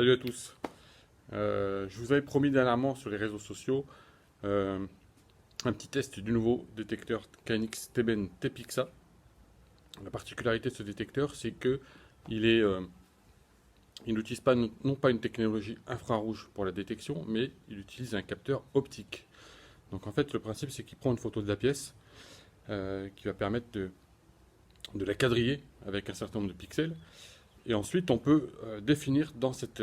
Salut à tous. Je vous avais promis dernièrement sur les réseaux sociaux un petit test du nouveau détecteur KNX TBN Tepixa. La particularité de ce détecteur, c'est que il n'utilise pas non pas une technologie infrarouge pour la détection, mais il utilise un capteur optique. Donc en fait, le principe, c'est qu'il prend une photo de la pièce qui va permettre de la quadriller avec un certain nombre de pixels. Et ensuite, on peut définir dans cette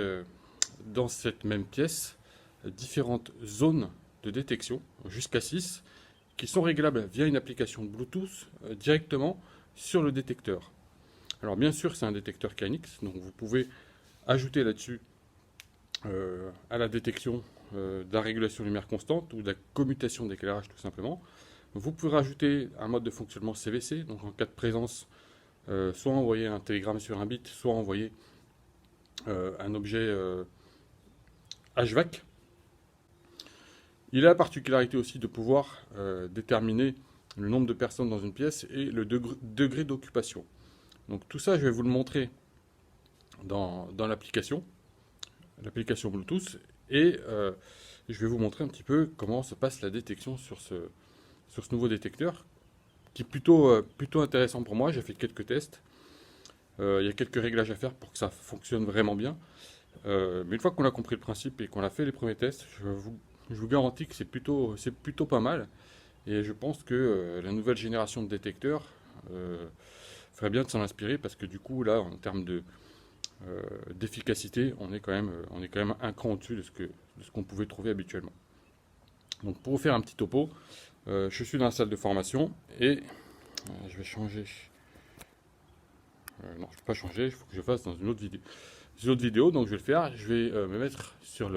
même pièce différentes zones de détection, jusqu'à 6, qui sont réglables via une application de Bluetooth directement sur le détecteur. Alors bien sûr, c'est un détecteur KNX, donc vous pouvez ajouter là-dessus à la détection de la régulation lumière constante ou de la commutation d'éclairage tout simplement. Vous pouvez rajouter un mode de fonctionnement CVC, donc en cas de présence, soit envoyer un télégramme sur un bit, soit envoyer un objet HVAC. Il a la particularité aussi de pouvoir déterminer le nombre de personnes dans une pièce et le degré d'occupation. Donc tout ça, je vais vous le montrer dans l'application Bluetooth, et je vais vous montrer un petit peu comment se passe la détection sur ce nouveau détecteur, qui est plutôt intéressant pour moi. J'ai fait quelques tests. Il y a quelques réglages à faire pour que ça fonctionne vraiment bien. Mais une fois qu'on a compris le principe et qu'on a fait les premiers tests, je vous garantis que c'est plutôt pas mal. Et je pense que la nouvelle génération de détecteurs ferait bien de s'en inspirer, parce que du coup, là, en termes d'efficacité, on est quand même un cran au-dessus de ce qu'on pouvait trouver habituellement. Donc pour vous faire un petit topo, je suis dans la salle de formation et je vais changer. Non, je ne peux pas changer, il faut que je fasse dans une autre vidéo. Donc je vais le faire. Je vais me mettre sur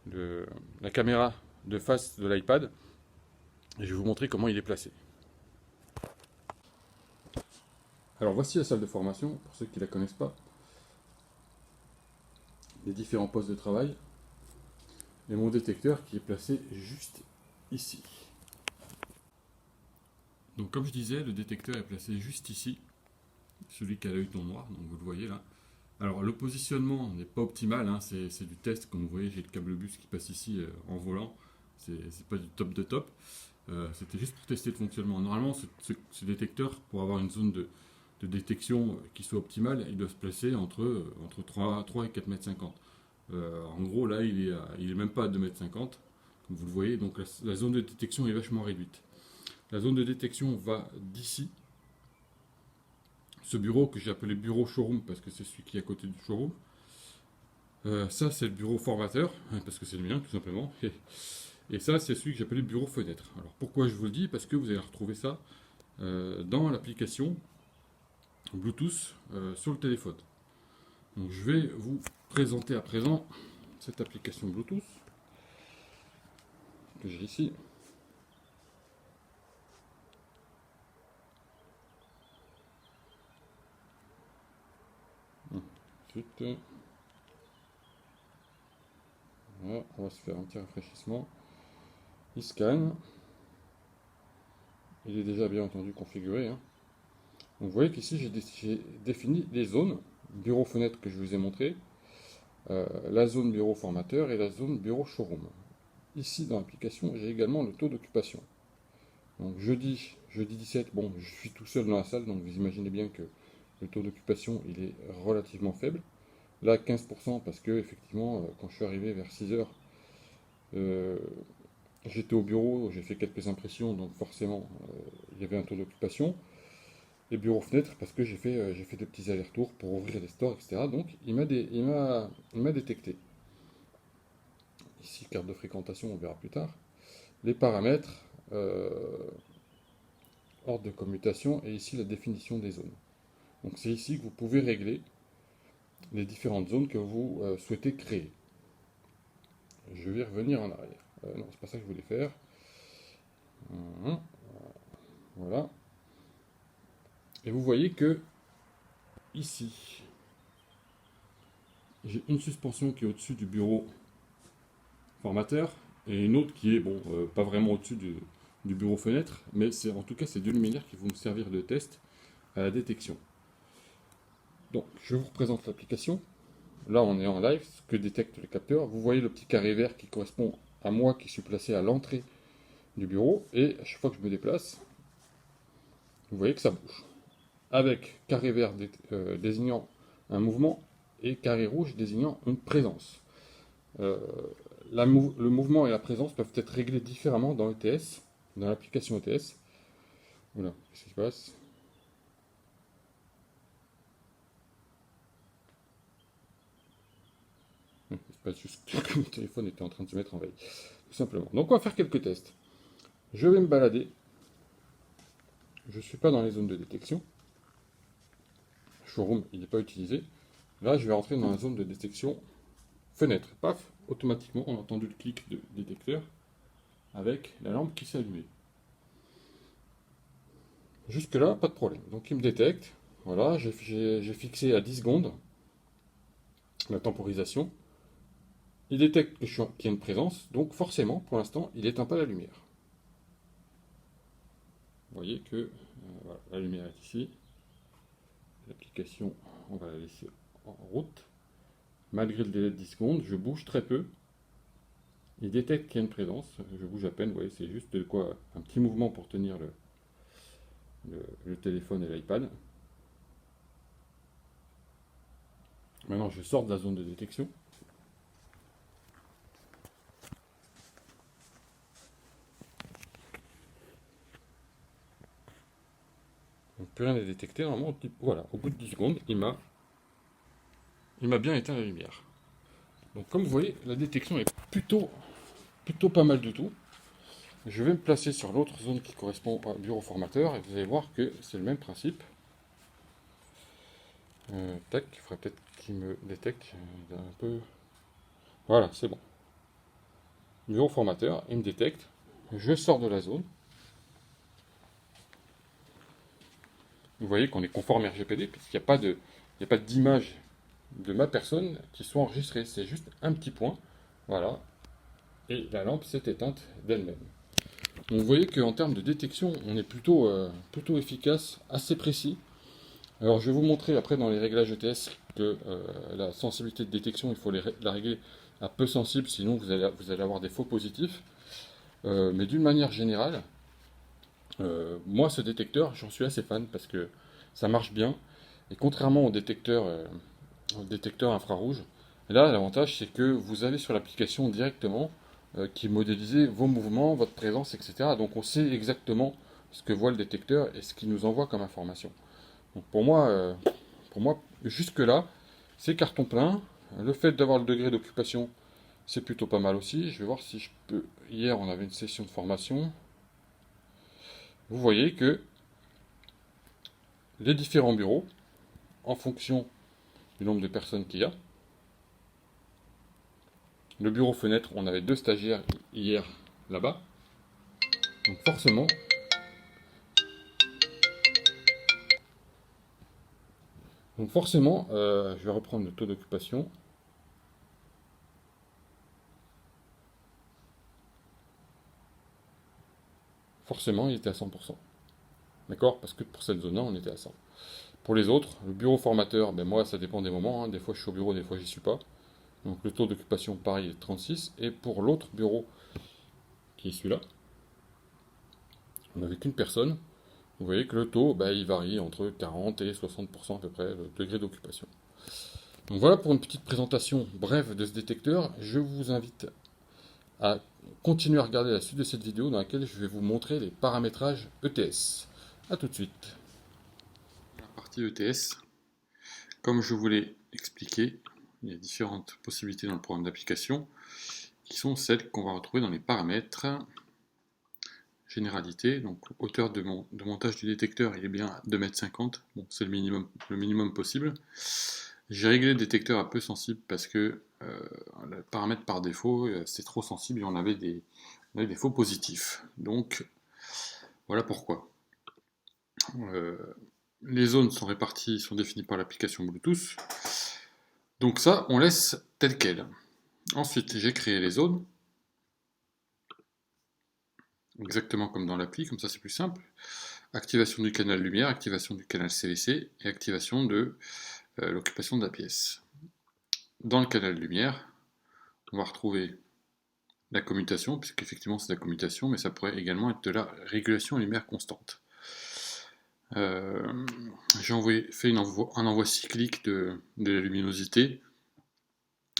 la caméra de face de l'iPad et je vais vous montrer comment il est placé. Alors voici la salle de formation, pour ceux qui ne la connaissent pas. Les différents postes de travail et mon détecteur qui est placé juste ici. Donc comme je disais, le détecteur est placé juste ici, celui qui a l'œil ton noir, donc vous le voyez là. Alors le positionnement n'est pas optimal, hein, c'est du test, comme vous voyez j'ai le câble bus qui passe ici en volant, c'est pas du top de top. C'était juste pour tester le fonctionnement. Normalement ce détecteur, pour avoir une zone de détection qui soit optimale, il doit se placer entre 3 et 4,50 m. En gros là il est même pas à 2,50 m, comme vous le voyez, donc la zone de détection est vachement réduite. La zone de détection va d'ici. Ce bureau que j'ai appelé bureau showroom parce que c'est celui qui est à côté du showroom. Ça c'est le bureau formateur, parce que c'est le mien tout simplement. Et ça c'est celui que j'ai appelé bureau fenêtre. Alors pourquoi je vous le dis? Parce que vous allez retrouver ça dans l'application Bluetooth sur le téléphone. Donc je vais vous présenter à présent cette application Bluetooth que j'ai ici. Ensuite, voilà, on va se faire un petit rafraîchissement. Il scanne. Il est déjà bien entendu configuré, hein. Donc vous voyez qu'ici j'ai défini les zones bureau fenêtre que je vous ai montré, la zone bureau formateur et la zone bureau showroom. Ici dans l'application j'ai également le taux d'occupation. Donc jeudi 17, bon je suis tout seul dans la salle, donc vous imaginez bien que le taux d'occupation il est relativement faible. Là 15% parce que effectivement quand je suis arrivé vers 6h, j'étais au bureau, j'ai fait quelques impressions, donc forcément il y avait un taux d'occupation. Et bureau fenêtre parce que j'ai fait des petits allers-retours pour ouvrir les stores, etc. Donc il m'a détecté. Ici carte de fréquentation, on verra plus tard. Les paramètres, ordre de commutation et ici la définition des zones. Donc c'est ici que vous pouvez régler les différentes zones que vous souhaitez créer. Je vais revenir en arrière. Non, c'est pas ça que je voulais faire. Voilà. Et vous voyez que ici, j'ai une suspension qui est au-dessus du bureau formateur et une autre qui est, bon, pas vraiment au-dessus du bureau fenêtre, mais en tout cas ces deux luminaires qui vont me servir de test à la détection. Donc, je vous représente l'application. là on est en live, ce que détectent les capteurs. Vous voyez le petit carré vert qui correspond à moi qui suis placé à l'entrée du bureau. Et à chaque fois que je me déplace, vous voyez que ça bouge. Avec carré vert désignant un mouvement et carré rouge désignant une présence. Euh, le mouvement et la présence peuvent être réglés différemment dans ETS, dans l'application ETS. Voilà, qu'est-ce qui se passe? Il se passe juste que mon téléphone était en train de se mettre en veille, tout simplement. Donc on va faire quelques tests. Je vais me balader. Je ne suis pas dans les zones de détection. Showroom, il n'est pas utilisé. Là, je vais rentrer dans la zone de détection fenêtre. Paf, automatiquement, on a entendu le clic de détecteur avec la lampe qui s'est allumée. Jusque là, pas de problème. Donc il me détecte. Voilà, j'ai fixé à 10 secondes la temporisation. Il détecte qu'il y a une présence, donc forcément, pour l'instant, il n'éteint pas la lumière. Vous voyez que voilà, la lumière est ici. L'application, on va la laisser en route. Malgré le délai de 10 secondes, je bouge très peu. Il détecte qu'il y a une présence. Je bouge à peine, vous voyez, c'est juste de quoi un petit mouvement pour tenir le téléphone et l'iPad. Maintenant, je sors de la zone de détection. Donc, plus rien n'est détecté. Normalement, voilà, au bout de 10 secondes, il m'a bien éteint la lumière. Donc, comme vous voyez, la détection est plutôt pas mal du tout. Je vais me placer sur l'autre zone qui correspond au bureau formateur et vous allez voir que c'est le même principe. Tac, il faudrait peut-être qu'il me détecte un peu. Voilà, c'est bon. Bureau formateur, il me détecte. Je sors de la zone. Vous voyez qu'on est conforme RGPD puisqu'il n'y a pas d'image de ma personne qui soit enregistrée. C'est juste un petit point. Voilà. Et la lampe s'est éteinte d'elle-même. Donc vous voyez qu'en termes de détection, on est plutôt efficace, assez précis. Alors je vais vous montrer après dans les réglages ETS que la sensibilité de détection, il faut la régler à peu sensible, sinon vous allez avoir des faux positifs. Mais d'une manière générale, moi ce détecteur, j'en suis assez fan parce que ça marche bien. Et contrairement au détecteur infrarouge, là l'avantage c'est que vous avez sur l'application directement qui modélisait vos mouvements, votre présence, etc. Donc on sait exactement ce que voit le détecteur et ce qu'il nous envoie comme information. Donc pour moi, jusque-là, c'est carton plein. Le fait d'avoir le degré d'occupation, c'est plutôt pas mal aussi. Je vais voir si je peux. Hier, on avait une session de formation. Vous voyez que les différents bureaux, en fonction du nombre de personnes qu'il y a, le bureau fenêtre, on avait 2 stagiaires hier là-bas. Donc forcément, je vais reprendre le taux d'occupation. Forcément, il était à 100%. D'accord? Parce que pour cette zone-là, on était à 100. Pour les autres, le bureau formateur, ben moi, ça dépend des moments. Hein. Des fois, je suis au bureau, des fois, j'y suis pas. Donc, le taux d'occupation, pareil, est 36. Et pour l'autre bureau, qui est celui-là, on n'avait qu'une personne. Vous voyez que le taux, ben, il varie entre 40 et 60% à peu près, le degré d'occupation. Donc, voilà pour une petite présentation brève de ce détecteur. Je vous invite à continuer à regarder la suite de cette vidéo dans laquelle je vais vous montrer les paramétrages ETS. A tout de suite. La partie ETS, comme je vous l'ai expliqué, il y a différentes possibilités dans le programme d'application qui sont celles qu'on va retrouver dans les paramètres. Généralité, donc hauteur de montage du détecteur, il est bien à 2,50 m. Bon, c'est le minimum possible. J'ai réglé le détecteur à peu sensible parce que le paramètre par défaut, c'est trop sensible et on avait des faux positifs. Donc, voilà pourquoi. Les zones sont réparties, sont définies par l'application Bluetooth. Donc ça, on laisse tel quel. Ensuite, j'ai créé les zones. Exactement comme dans l'appli, comme ça c'est plus simple. Activation du canal lumière, activation du canal CVC et activation de l'occupation de la pièce. dans le canal de lumière, on va retrouver la commutation, puisqu'effectivement c'est de la commutation, mais ça pourrait également être de la régulation lumière constante. J'ai fait un envoi cyclique de la luminosité,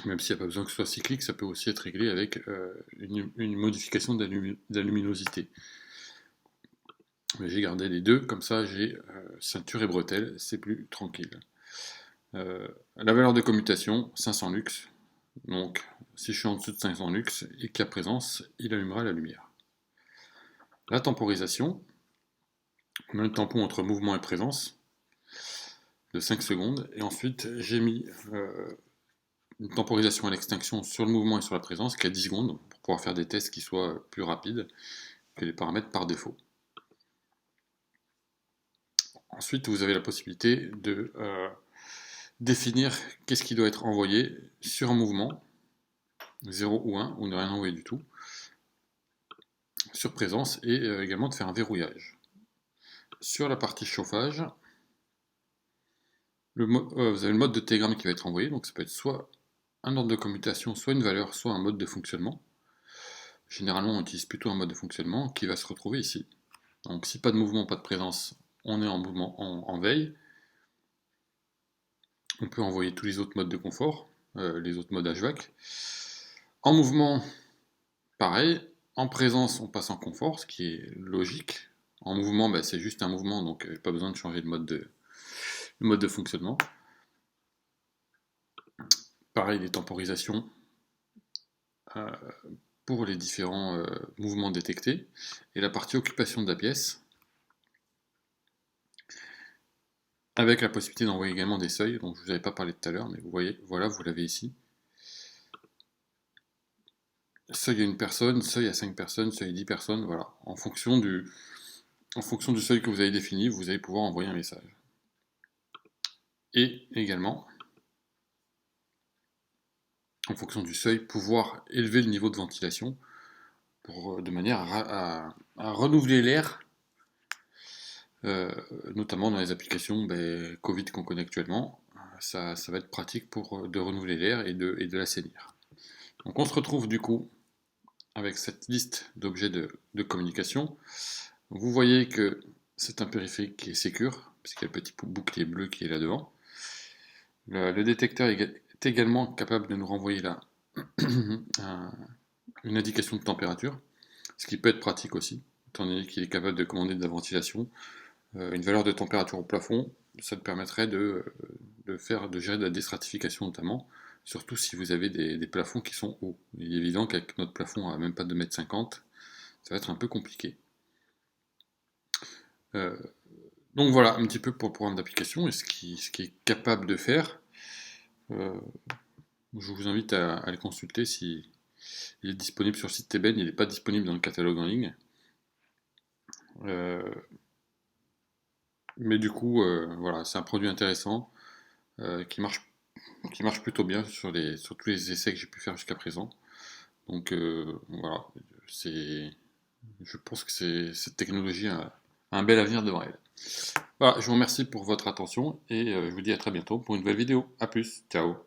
même s'il n'y a pas besoin que ce soit cyclique, ça peut aussi être réglé avec une modification de la luminosité. Mais j'ai gardé les deux, comme ça j'ai ceinture et bretelle, c'est plus tranquille. La valeur de commutation, 500 lux. Donc si je suis en dessous de 500 lux et qu'il y a présence, il allumera la lumière. La temporisation, on a un tampon entre mouvement et présence de 5 secondes, et ensuite j'ai mis une temporisation à l'extinction sur le mouvement et sur la présence qui est à 10 secondes pour pouvoir faire des tests qui soient plus rapides que les paramètres par défaut. Ensuite, vous avez la possibilité de définir qu'est-ce qui doit être envoyé sur un mouvement, 0 ou 1, ou ne rien envoyer du tout, sur présence, et également de faire un verrouillage. Sur la partie chauffage, vous avez le mode de télégramme qui va être envoyé, donc ça peut être soit un ordre de commutation, soit une valeur, soit un mode de fonctionnement. Généralement, on utilise plutôt un mode de fonctionnement qui va se retrouver ici. Donc si pas de mouvement, pas de présence, on est en mouvement en veille. On peut envoyer tous les autres modes de confort, les autres modes HVAC. En mouvement, pareil. En présence, on passe en confort, ce qui est logique. En mouvement, bah, c'est juste un mouvement, donc pas besoin de changer de mode de fonctionnement. Pareil, les temporisations pour les différents mouvements détectés. Et la partie occupation de la pièce, avec la possibilité d'envoyer également des seuils, dont je ne vous avais pas parlé tout à l'heure, mais vous voyez, voilà, vous l'avez ici. Seuil à une personne, seuil à 5 personnes, seuil à 10 personnes, voilà. En fonction du seuil que vous avez défini, vous allez pouvoir envoyer un message. Et également, en fonction du seuil, pouvoir élever le niveau de ventilation de manière à renouveler l'air, notamment dans les applications Covid qu'on connaît actuellement. Ça va être pratique de renouveler l'air et de l'assainir. Donc on se retrouve du coup avec cette liste d'objets de communication. Vous voyez que c'est un périphérique qui est sécure, puisqu'il y a le petit bouclier bleu qui est là devant. Le détecteur est également capable de nous renvoyer là une indication de température, ce qui peut être pratique aussi, étant donné qu'il est capable de commander de la ventilation. Une valeur de température au plafond, ça te permettrait de gérer de la déstratification notamment, surtout si vous avez des plafonds qui sont hauts. Il est évident qu'avec notre plafond à même pas 2,50 m, ça va être un peu compliqué. Donc voilà un petit peu pour le programme d'application et ce qui est capable de faire. Je vous invite à le consulter si il est disponible sur le site Teben, il n'est pas disponible dans le catalogue en ligne. Mais du coup, voilà, c'est un produit intéressant qui marche plutôt bien sur tous les essais que j'ai pu faire jusqu'à présent. Donc voilà, je pense que cette technologie a un bel avenir devant elle. Voilà, je vous remercie pour votre attention et je vous dis à très bientôt pour une nouvelle vidéo. A plus, ciao.